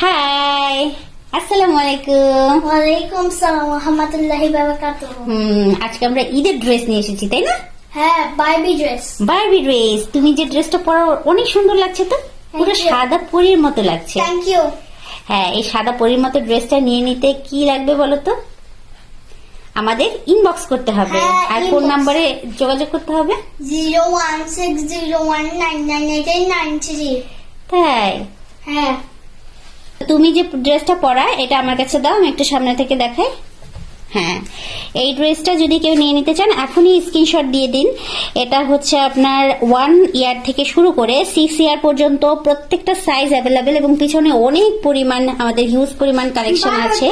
High, আসসালামু আলাইকুম। ওয়ালাইকুম সালাম রাহমাতুল্লাহি ওয়া বারাকাতুহু। আজকে আমরা ঈদের ড্রেস নিয়ে এসেছি, তাই না? হ্যাঁ, বারবি ড্রেস। Barbie dress. তুমি যে ড্রেসটা পরো অনেক সুন্দর লাগছে তো, পুরো you. সাদা পরীর মতো লাগছে। Thank you. হ্যাঁ, এই সাদা পরীর মতো ড্রেসটা নিয়ে নিতে কি লাগবে বলো তো? আমাদের ইনবক্স করতে হবে। হ্যাঁ, আর কোন inbox। নাম্বারে যোগাযোগ করতে হবে? 01601998893। তাই হ্যাঁ, তুমি যে ড্রেসটা পরা এটা আমার কাছে দাও, আমি একটু সামনে থেকে দেখাই। হ্যাঁ, এই ড্রেসটা যদি কেউ নিয়ে নিতে চান এখনই স্ক্রিনশট দিয়ে দিন। এটা হচ্ছে আপনার 1 ইয়ার থেকে শুরু করে 6 ইয়ার পর্যন্ত প্রত্যেকটা সাইজ অ্যাভেলেবেল এবং পিছনে অনেক পরিমাণ, আমাদের হিউজ পরিমাণ কালেকশন আছে।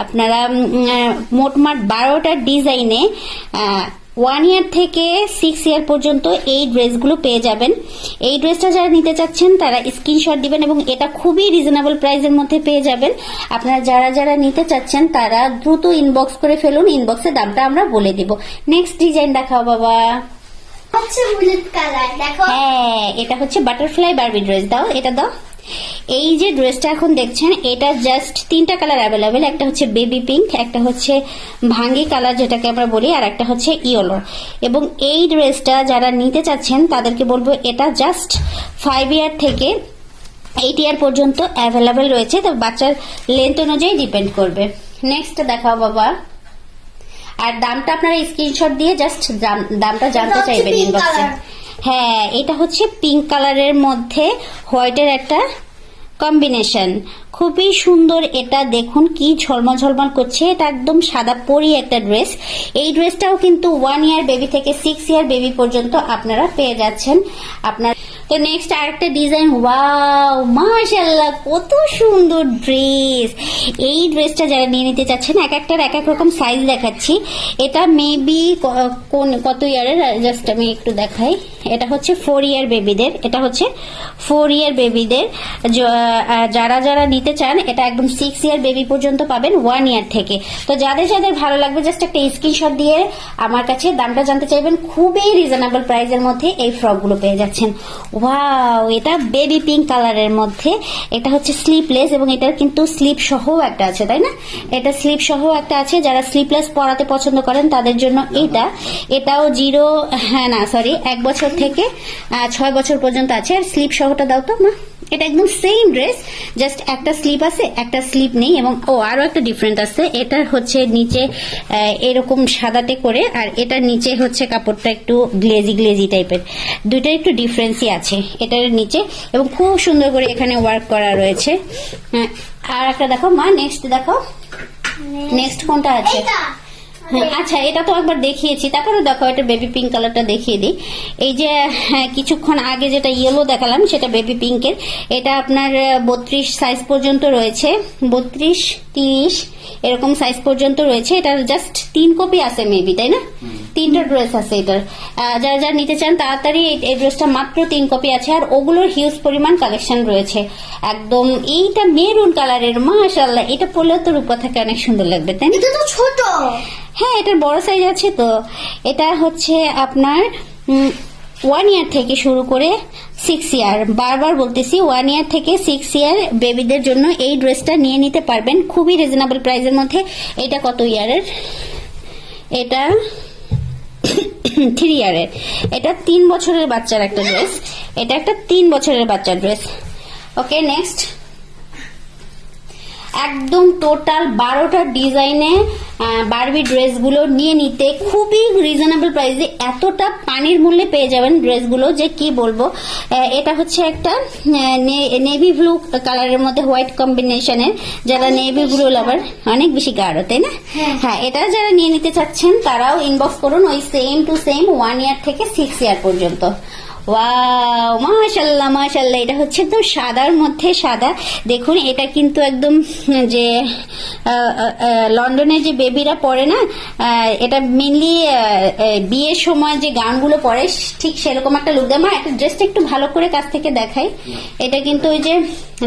আপনারা মোটমাট 12টা ডিজাইনে 1 ইয়ার থেকে 6 ইয়ার পর্যন্ত এই ড্রেসগুলো পেয়ে যাবেন। এই ড্রেসটা যারা নিতে চাচ্ছেন তারা স্ক্রিনশট দিবেন এবং এটা খুবই রিজনেবল প্রাইসের মধ্যে পেয়ে যাবেন। আপনারা যারা যারা নিতে চাচ্ছেন তারা দ্রুত ইনবক্স করে ফেলুন, ইনবক্সে দামটা আমরা বলে দিব। নেক্সট ডিজাইন দেখাও বাবা। হচ্ছে হলুদ কালার, দেখো। হ্যাঁ, এটা হচ্ছে বাটারফ্লাই বারবি ড্রেস। দাও, এটা দাও। এই যে ড্রেসটা এখন দেখছেন এটা জাস্ট 3টা কালার অ্যাভেলেবেল। একটা হচ্ছে বেবি পিঙ্ক, একটা হচ্ছে ভাঙ্গি কালার যেটাকে আমরা বলি, আর একটা হচ্ছে ইয়েলো। এবং এই ড্রেসটা যারা নিতে চাচ্ছেন তাদেরকে বলবো এটা জাস্ট 5 ইয়ার থেকে 8 ইয়ার পর্যন্ত অ্যাভেলেবেল রয়েছে। তো বাচ্চার লেন্থ অনুযায়ী ডিপেন্ড করবে। নেক্সট দেখাও বাবা। আর দামটা আপনারা স্ক্রিনশট দিয়ে জাস্ট দামটা জানতে হচ্ছে চাইবেন pink ইনবক্সে। color। হ্যাঁ, এটা হচ্ছে পিঙ্ক কালারের মধ্যে হোয়াইটের একটা কম্বিনেশন, খুবই সুন্দর। এটা দেখুন কি ঝলমল ঝলমল করছে, এটা একদম সাদা পরি একটা ড্রেস। এই ড্রেসটাও কিন্তু 1 ইয়ার বেবি থেকে 6 ইয়ার বেবি পর্যন্ত আপনারা পেয়ে যাচ্ছেন। আপনার তো নেক্সট আরেকটা ডিজাইন। ওয়াও, মাশাআল্লাহ, কত সুন্দর ড্রেস। এই ড্রেসটা যারা নিয়ে নিতে চাচ্ছেন এক একটার এক এক রকম সাইজ দেখাচ্ছি। এটা মেবি কত ইয়ারের, জাস্ট আমি একটু দেখাই। এটা হচ্ছে 4 ইয়ার বেবিদের, এটা হচ্ছে 4 ইয়ার বেবিদের। যারা যারা নিতে চান এটা একদম 6 ইয়ার বেবি পর্যন্ত পাবেন 1 ইয়ার থেকে। তো যাদের যাদের ভালো লাগবে জাস্ট একটা স্ক্রিনশট দিয়ে আমার কাছে দামটা জানতে চাইবেন। খুবই রিজনেবল প্রাইসের মধ্যে এই ফ্রকগুলো পেয়ে যাচ্ছেন। ওয়াও, এটা বেবি পিঙ্ক কালারের মধ্যে। এটা হচ্ছে স্লিপলেস এবং এটার কিন্তু স্লিপ সহ একটা আছে, তাই না? এটা স্লিপ সহ একটা আছে। যারা স্লিপলেস পরাতে পছন্দ করেন তাদের জন্য এটাও 1 বছর থেকে 6 বছর পর্যন্ত আছে। আর স্লিপ সহটা দাও তো মা। এটা একদম সেম ড্রেস, জাস্ট একটা স্লিপ আছে একটা স্লিপ নেই। এবং আরো একটা ডিফারেন্ট আছে, এটা হচ্ছে নিচে এরকম সাদাটে করে, আর এটার নিচে হচ্ছে কাপড়টা একটু গ্লেজি গ্লেজি টাইপের। দুইটা একটু ডিফারেন্সই আছে এটার নিচে, এবং খুব সুন্দর করে এখানে ওয়ার্ক করা রয়েছে। আর একটা দেখো মা, নেক্সট দেখো। নেক্সট কোনটা আছে? আচ্ছা, এটা তো একবার দেখিয়েছি, তারপরে দেখো এটা বেবি পিঙ্ক কালারটা দেখিয়ে দিই। এই যে কিছুক্ষণ আগে যেটা ইয়েলো দেখালাম সেটা বেবি পিঙ্কের। এটা আপনার 32 সাইজ পর্যন্ত রয়েছে, 32, 30 এরকম সাইজ পর্যন্ত রয়েছে। এটার জাস্ট 3 কপি আছে মেবি, তাই না? 3টা ড্রেস আছে এটার। যারা যারা নিতে চান তাড়াতাড়ি, এই ড্রেসটা মাত্র 3 কপি আছে। আর ওগুলোর হিউজ পরিমাণ কালেকশন রয়েছে একদম। এইটা মেরুন কালারের, মাশাআল্লাহ, এটা পরলেও তো রূপা থেকে অনেক সুন্দর লাগবে, তাই না? এটা তো ছোট। হ্যাঁ, এটার বড় সাইজ আছে। তো এটা হচ্ছে আপনার 1 ইয়ার থেকে শুরু করে 6 ইয়ার, বারবার বলতেছি 1 ইয়ার থেকে 6 ইয়ার বেবিদের জন্য এই ড্রেসটা নিয়ে নিতে পারবেন খুবই রিজনেবল প্রাইসের মধ্যে। এটা কত ইয়ারের? এটা 3 ইয়ারের। এটা 3 বছরের বাচ্চার একটা ড্রেস। এটা একটা 3 বছরের বাচ্চার ড্রেস। ওকে, নেক্সট। একদম টোটাল 12টা ডিজাইনে বারবি ড্রেসগুলো নিয়ে নিতে খুবই রিজনেবল প্রাইসে এতটা পানির মূল্যে পেয়ে যাবেন ড্রেসগুলো যে কি বলবো। এটা হচ্ছে একটা নেভি ব্লু কালারের মধ্যে হোয়াইট কম্বিনেশনের। যারা নেভি ব্লু লাভার, অনেক বেশি গাঢ়, তাই না? হ্যাঁ, এটা যারা নিয়ে নিতে চাচ্ছেন তারাও ইনবক্স করুন। ওই সেম টু সেম 1 ইয়ার থেকে 6 ইয়ার পর্যন্ত। ওয়াও, মাশাআল্লাহ মাশাআল্লাহ, এটা হচ্ছে একদম সাদার মধ্যে সাদা। দেখুন এটা কিন্তু একদম যে লন্ডনের যে বেবিরা পরে না, এটা মেনলি বিয়ের সময় যে গাউনগুলো পরে ঠিক সেরকম একটা লুক দেয়। মা, একটা ড্রেসটা একটু ভালো করে কাছ থেকে দেখাই। এটা কিন্তু ওই যে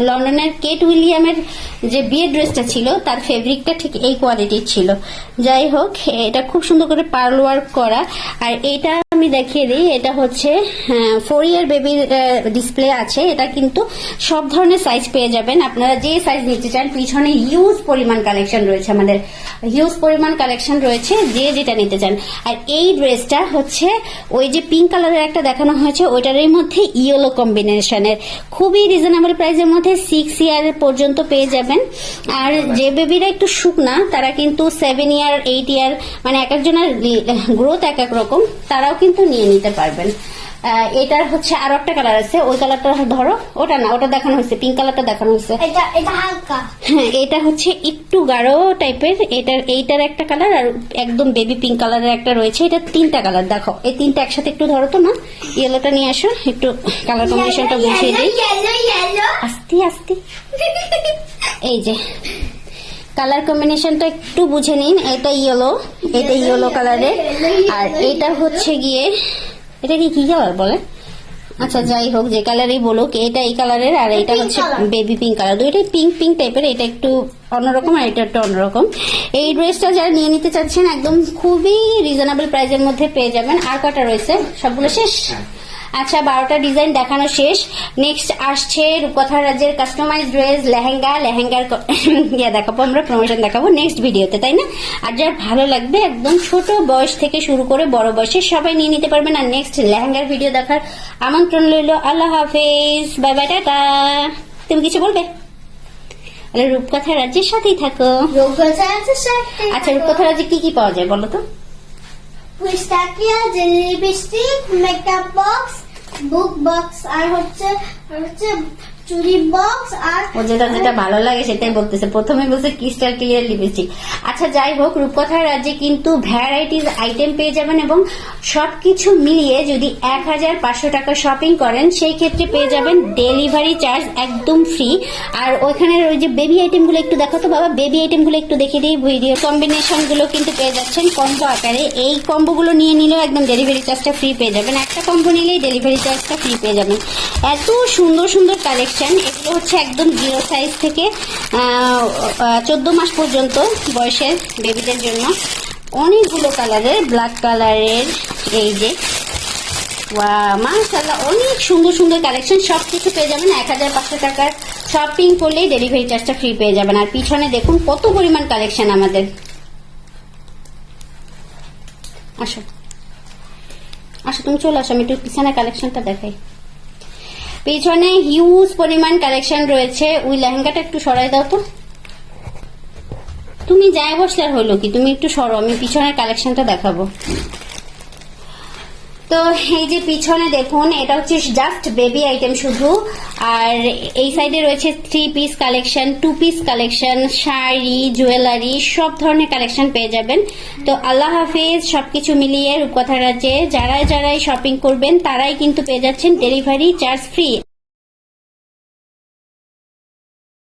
লন্ডনের কেট উইলিয়ামের যে বিয়ের ড্রেসটা ছিল তার ফেব্রিকটা ঠিক এই কোয়ালিটির ছিল। যাই হোক, এটা খুব সুন্দর করে পার্ল ওয়ার্ক করা। আর এটা আমি দেখিয়ে দিই, এটা হচ্ছে 4 ইয়ার বেবির ডিসপ্লে আছে। এটা কিন্তু সব ধরনের সাইজ পেয়ে যাবেন, আপনারা যে সাইজ নিতে চান। পিছনে হিউজ পরিমাণ কালেকশন রয়েছে, আমাদের হিউজ পরিমাণ কালেকশন রয়েছে, যে যেটা নিতে চান। আর এই ড্রেসটা হচ্ছে ওই যে পিঙ্ক কালারের একটা দেখানো হয়েছে ওইটারই মধ্যে ইয়েলো কম্বিনেশনের, খুবই রিজনেবল প্রাইসের মধ্যে 6 ইয়ার পর্যন্ত পেয়ে যাবেন। আর যে বেবিরা একটু শুকনা তারা কিন্তু 7 ইয়ার 8 ইয়ার মানে এক একজনের গ্রোথ এক এক রকম, তারাও কিন্তু নিয়ে নিতে পারবেন। এটার হচ্ছে আরো একটা কালার আছে, ওই কালারটা ধরো, ওটা না, ওটা দেখানো হয়েছে, পিঙ্ক কালারটা দেখানো হয়েছে। এটা হালকা। হ্যাঁ, এটা হচ্ছে একটু গাঢ় টাইপের, এইটার একটা কালার আর একদম বেবি পিঙ্ক কালারের একটা রয়েছে। এটা 3টা কালার, দেখো এই 3টা একসাথে একটু ধরো তো না, ইয়েলোটা নিয়ে আসো, একটু কালার কম্বিনেশনটা বুঝিয়ে দিই আস্তে আস্তে। এই যে কালার কম্বিনেশনটা একটু বুঝে নিন, এটা ইয়েলো, এটা ইয়েলো কালারের, আর এটা হচ্ছে গিয়ে এটা কি কালার বলে, আচ্ছা যাই হোক যে কালারই বলুক, এটা এই কালারের আর এটা হচ্ছে বেবি পিঙ্ক কালার। দুইটাই পিঙ্ক পিঙ্ক টাইপের, এটা একটু অন্যরকম আর এটা একটু অন্যরকম। এই ড্রেসটা যারা নিয়ে নিতে চাচ্ছেন একদম খুবই রিজনেবল প্রাইসের মধ্যে পেয়ে যাবেন। আর কটা রয়েছে, সবগুলো শেষ? আচ্ছা, 12টা ডিজাইন দেখানো শেষ। নেক্সট আসছে রূপকথা রাজ্যের কাস্টমাইজ ড্রেস, লেহেঙ্গার দেখাবো, আমরা প্রমোশন দেখাবো নেক্সট ভিডিওতে, তাই না? আর যার ভালো লাগবে একদম ছোট বয়স থেকে শুরু করে বড় বয়সে সবাই নিয়ে নিতে পারবেন। আর নেক্সট লেহেঙ্গার ভিডিও দেখার আমন্ত্রণ রইল। আল্লাহ হাফেজ, বাই বাই, টাটা। তুমি কিছু বলবে? রূপকথা রাজ্যের সাথেই থাকো। আচ্ছা, রূপকথা রাজ্যে কি কি পাওয়া যায় বলো তো? পুস্তাকিয়া, জেলি লিপস্টিক, মেকআপ বক্স, বুক বক্স, আর হচ্ছে চুড়ি বক্স, আর ও যেটা যেটা ভালো লাগে সেটাই বলতেছে, প্রথমে বলছে ক্রিস্টাল ক্লিয়ার লিপস্টিক। আচ্ছা যাই হোক, রূপকথার রাজ্যে কিন্তু ভ্যারাইটিজ আইটেম পেয়ে যাবেন এবং সবকিছু মিলিয়ে যদি 1500 টাকা শপিং করেন সেই ক্ষেত্রে পেয়ে যাবেন ডেলিভারি চার্জ একদম ফ্রি। আর ওইখানের ওই যে বেবি আইটেম গুলো একটু দেখো তো বাবা, বেবি আইটেম গুলো একটু দেখে দিই। ভিডিও কম্বিনেশন গুলো কিন্তু পেয়ে যাচ্ছেন কম্বো আকারে। এই কম্বো গুলো নিয়ে নিলেও একদম ডেলিভারি চার্জটা ফ্রি পেয়ে যাবেন, একটা কম্বো নিলেই ডেলিভারি চার্জটা ফ্রি পেয়ে যাবেন। এত সুন্দর সুন্দর কালেকশন, এগুলো হচ্ছে একদম 0 সাইজ থেকে 14 মাস পর্যন্ত বয়সের বেবিদের জন্য। অনেকগুলো কালারের, ব্ল্যাক কালারের, এই যে মাশাআল্লাহ অনেক সুন্দর সুন্দর কালেকশন, সবকিছু পেয়ে যাবেন 1500 টাকার শপিং করলেই ডেলিভারি চার্জটা ফ্রি পেয়ে যাবেন। আর পিছনে দেখুন কত পরিমাণ কালেকশন আমাদের। আসো আসো, তুমি চলে আসো, আমি একটু পিছনে কালেকশনটা দেখাই। পিছনে হিউজ পরিমাণ কালেকশন রয়েছে। ওই লেহেঙ্গাটা একটু সরাই দাও তো, তুমি যায় বসলে আর হলো কি, তুমি একটু সরো, আমি পিছনের কালেকশনটা দেখাবো। তো এই যে পিছনে দেখুন, এটা হচ্ছে জাস্ট বেবি আইটেম শুধু। আর এই সাইডে রয়েছে 3 piece collection, 2 piece collection, sari, jewellery, সব ধরনের কালেকশন পেয়ে যাবেন। তো আল্লাহ হাফিজ, সবকিছু মিলিয়ে রূপকথা রাজ্যে যারাই শপিং করবেন তারাই কিন্তু পেয়ে যাচ্ছেন ডেলিভারি চার্জ ফ্রি।